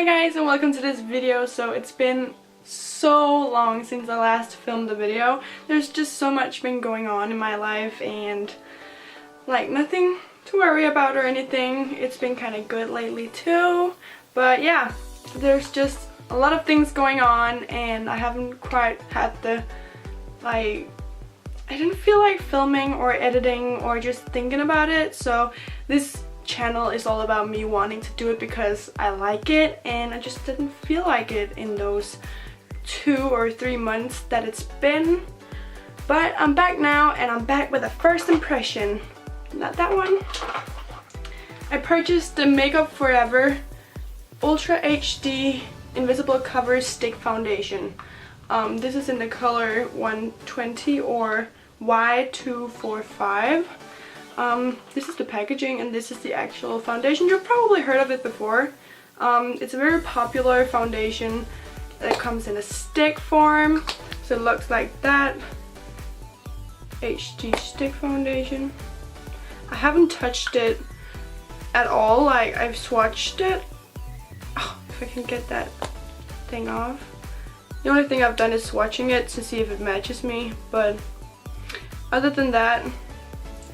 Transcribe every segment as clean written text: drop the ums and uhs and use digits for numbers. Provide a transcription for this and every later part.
Hi guys, and welcome to this video. So it's been so long since I last filmed the video. There's just so much been going on in my life and like nothing to worry about or anything. It's been kind of good lately too, but yeah, there's just a lot of things going on and I haven't quite had the I didn't feel like filming or editing or just thinking about it. So this channel is all about me wanting to do it because I like it, and I just didn't feel like it in those 2 or 3 months that it's been. But I'm back now, and I'm back with a first impression. Not that one. I purchased the Makeup Forever Ultra HD Invisible Cover Stick Foundation. This is in the color 120 or Y245. This is the packaging and this is the actual foundation. You've probably heard of it before. It's a very popular foundation that comes in a stick form. So it looks like that. HD stick foundation. I haven't touched it at all. Like, I've swatched it. Oh, if I can get that thing off. The only thing I've done is swatching it to see if it matches me, but other than that,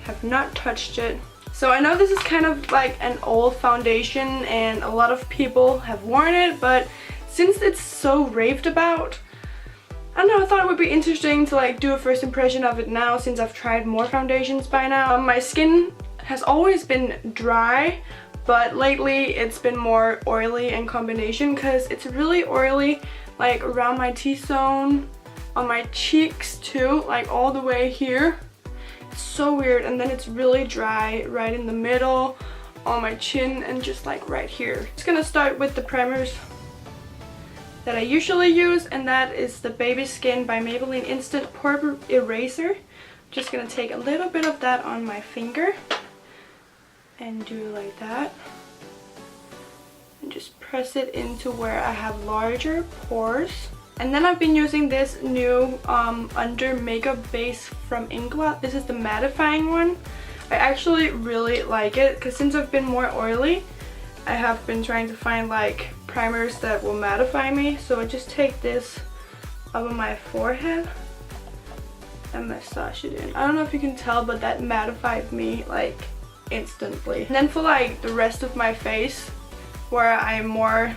have not touched it. So I know this is kind of like an old foundation and a lot of people have worn it, but since it's so raved about, I don't know, I thought it would be interesting to like do a first impression of it now since I've tried more foundations by now. My skin has always been dry, but lately it's been more oily in combination because it's really oily like around my T-zone, on my cheeks too, like all the way here. It's so weird, and then it's really dry right in the middle, on my chin, and just like right here. Just gonna start with the primers that I usually use, and that is the Baby Skin by Maybelline Instant Pore Eraser. Just gonna take a little bit of that on my finger and do like that. And just press it into where I have larger pores. And then I've been using this new under makeup base from Ingla. This is the mattifying one. I actually really like it because since I've been more oily, I have been trying to find like primers that will mattify me. So I just take this over my forehead and massage it in. I don't know if you can tell, but that mattified me like instantly. And then for like the rest of my face, where I'm more,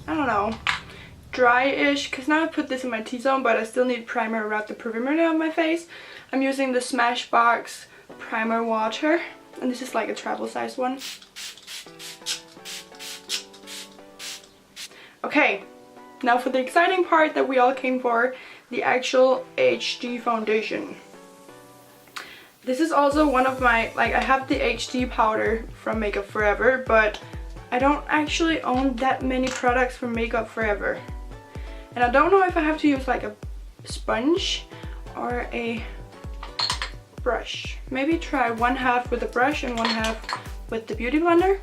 I don't know, dry-ish, because now I put this in my T-zone, but I still need primer around the perimeter of my face. I'm using the Smashbox Primer Water, and this is like a travel size one. Okay, now for the exciting part that we all came for, the actual HD foundation. This is also one of my, like, I have the HD powder from Makeup Forever, but I don't actually own that many products from Makeup Forever. And I don't know if I have to use like a sponge or a brush. Maybe try 1/2 with a brush and 1/2 with the Beauty Blender.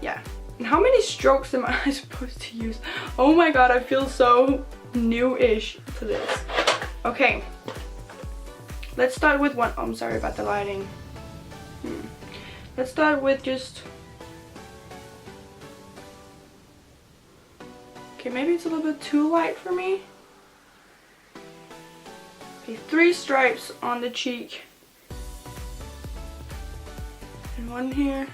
Yeah. And how many strokes am I supposed to use? Oh my god, I feel so new-ish to this. Okay. Let's start with one. Oh, I'm sorry about the lighting. Let's start with just... Okay, maybe it's a little bit too light for me. Okay, 3 stripes on the cheek. And 1 here.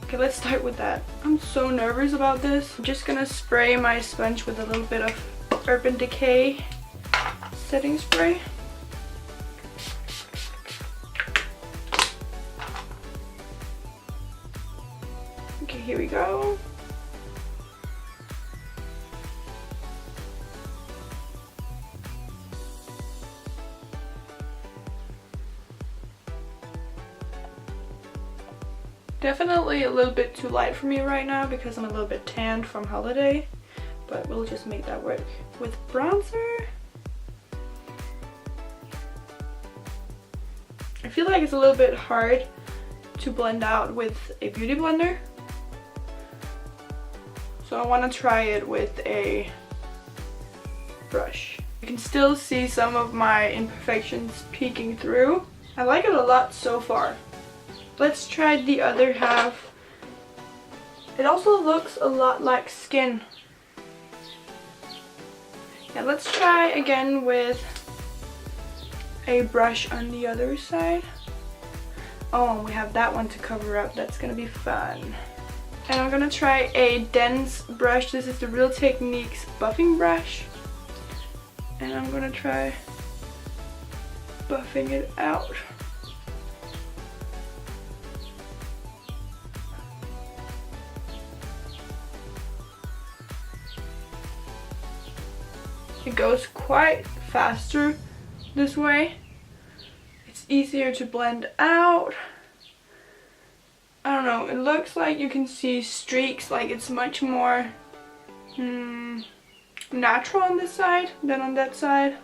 Okay, let's start with that. I'm so nervous about this. I'm just gonna spray my sponge with a little bit of Urban Decay setting spray. Okay, here we go. Definitely a little bit too light for me right now because I'm a little bit tanned from holiday, but we'll just make that work with bronzer. I feel like it's a little bit hard to blend out with a beauty blender, so I want to try it with a brush. You can still see some of my imperfections peeking through. I like it a lot so far. let's try the other half. It also looks a lot like skin. Yeah, let's try again with a brush on the other side. Oh, we have that one to cover up. That's gonna be fun. And I'm gonna try a dense brush. This is the Real Techniques buffing brush. And I'm gonna try buffing it out. It goes quite faster this way. It's easier to blend out. I don't know, it looks like you can see streaks, like it's much more natural on this side than on that side.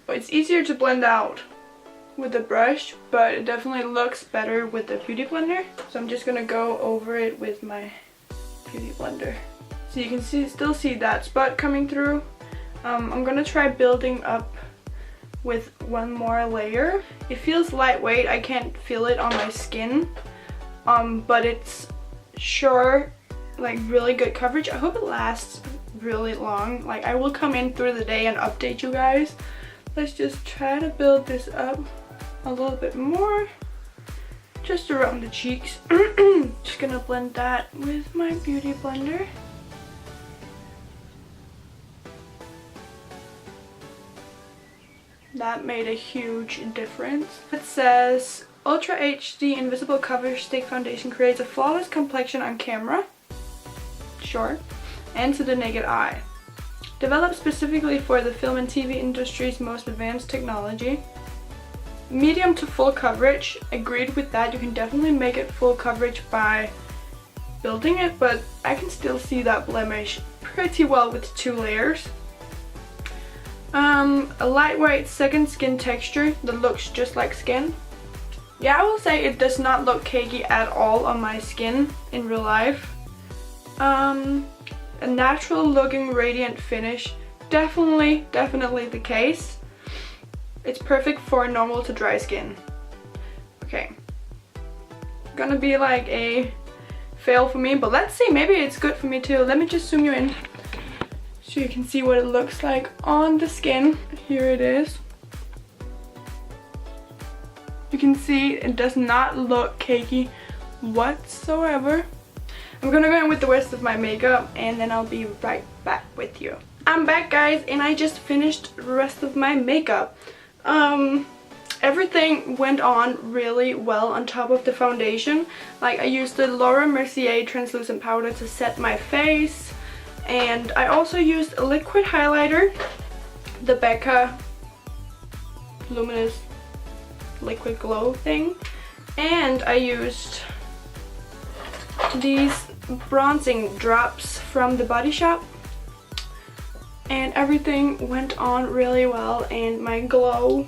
But it's easier to blend out with the brush, but it definitely looks better with the Beauty Blender. So I'm just gonna go over it with my Beauty Blender. So you can still see that spot coming through. I'm gonna try building up with one more layer. It feels lightweight, I can't feel it on my skin, but it's sure like really good coverage. I hope it lasts really long. Like I will come in through the day and update you guys. Let's just try to build this up a little bit more, just around the cheeks. Just gonna blend that with my Beauty Blender. That made a huge difference. It says, Ultra HD Invisible Cover Stick Foundation creates a flawless complexion on camera. Sure. And to the naked eye. Developed specifically for the film and TV industry's most advanced technology. Medium to full coverage. Agreed with that. You can definitely make it full coverage by building it, but I can still see that blemish pretty well with 2 layers. A lightweight second skin texture that looks just like skin. Yeah, I will say it does not look cakey at all on my skin in real life. A natural looking radiant finish. Definitely the case. It's perfect for normal to dry skin. Okay. Gonna be like a fail for me, but let's see, maybe it's good for me too. Let me just zoom you in so you can see what it looks like on the skin. Here it is. You can see it does not look cakey whatsoever. I'm gonna go in with the rest of my makeup and then I'll be right back with you. I'm back, guys, and I just finished the rest of my makeup. Everything went on really well on top of the foundation. Like I used the Laura Mercier translucent powder to set my face. And I also used a liquid highlighter, the Becca Luminous Liquid Glow thing. And I used these bronzing drops from the Body Shop. And everything went on really well, and my glow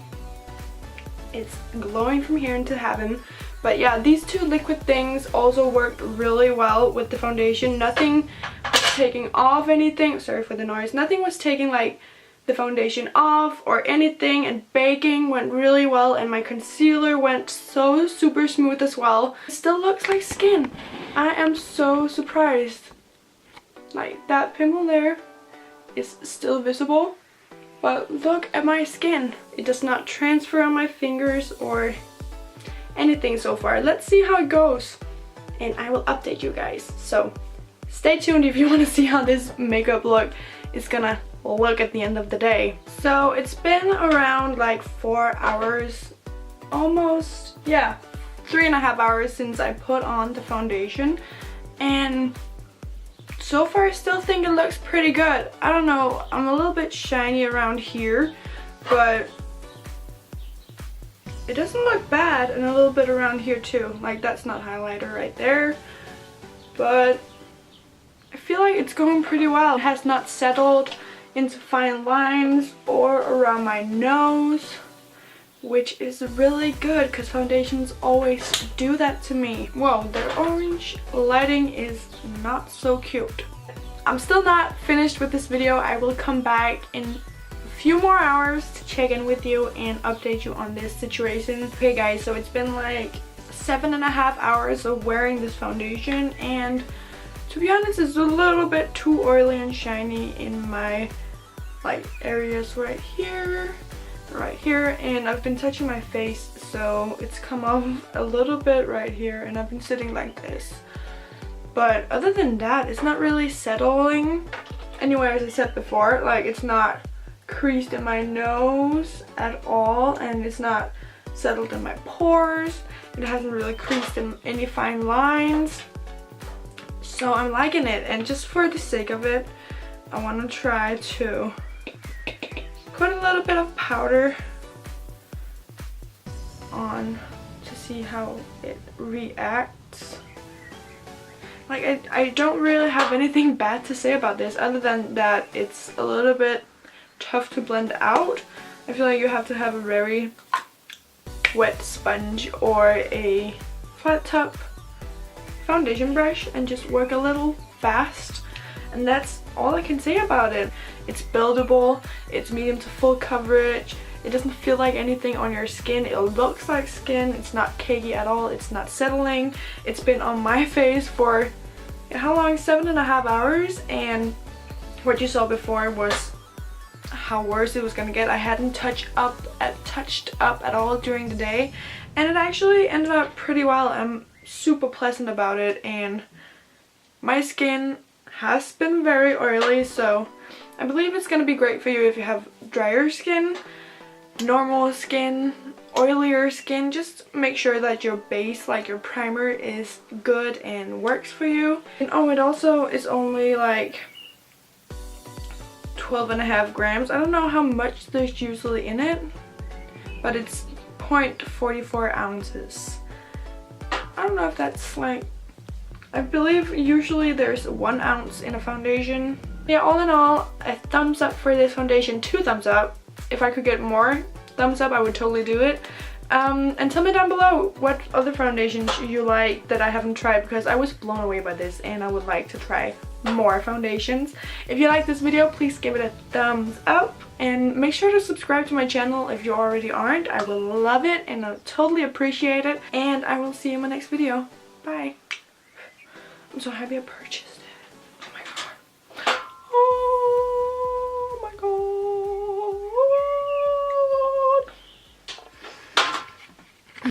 is glowing from here into heaven. But yeah, these 2 liquid things also worked really well with the foundation. Nothing taking off anything, sorry for the noise, nothing was taking like the foundation off or anything, and baking went really well, and my concealer went so super smooth as well. It still looks like skin. I am so surprised. Like that pimple there is still visible, but look at my skin. It does not transfer on my fingers or anything so far. Let's see how it goes and I will update you guys. So stay tuned if you want to see how this makeup look is gonna look at the end of the day. So it's been around like 4 hours, almost, yeah, 3.5 hours since I put on the foundation, and so far I still think it looks pretty good. I don't know, I'm a little bit shiny around here, but it doesn't look bad, and a little bit around here too. Like that's not highlighter right there, but I feel like it's going pretty well. It has not settled into fine lines or around my nose, which is really good because foundations always do that to me. Whoa, the orange lighting is not so cute. I'm still not finished with this video. I will come back in a few more hours to check in with you and update you on this situation. Okay guys, so it's been like 7.5 hours of wearing this foundation, and to be honest, it's a little bit too oily and shiny in my like areas right here, and I've been touching my face, so it's come off a little bit right here, and I've been sitting like this. But other than that, it's not really settling. Anyway, as I said before, like it's not creased in my nose at all, and it's not settled in my pores. It hasn't really creased in any fine lines. So I'm liking it, and just for the sake of it, I want to try to put a little bit of powder on to see how it reacts. Like I don't really have anything bad to say about this other than that it's a little bit tough to blend out. I feel like you have to have a very wet sponge or a flat top foundation brush and just work a little fast, and that's all I can say about it. It's buildable, it's medium to full coverage, it doesn't feel like anything on your skin, it looks like skin, it's not cakey at all, it's not settling. It's been on my face for how long? 7.5 hours, and what you saw before was how worse it was gonna get. I hadn't touched up at all during the day, and it actually ended up pretty well. I'm super pleasant about it, and my skin has been very oily, so I believe it's gonna be great for you if you have drier skin, normal skin, oilier skin. Just make sure that your base, like your primer, is good and works for you. And oh, it also is only like 12.5 grams. I don't know how much there's usually in it, but it's 0.44 ounces. I don't know if that's like, I believe usually there's 1 ounce in a foundation. Yeah, all in all, a thumbs up for this foundation, 2 thumbs up. If I could get more thumbs up, I would totally do it. And tell me down below what other foundations you like that I haven't tried, because I was blown away by this and I would like to try more foundations. If you like this video, please give it a thumbs up and make sure to subscribe to my channel if you already aren't. I will love it and I'll totally appreciate it, and I will see you in my next video. Bye. I'm so happy I purchased it.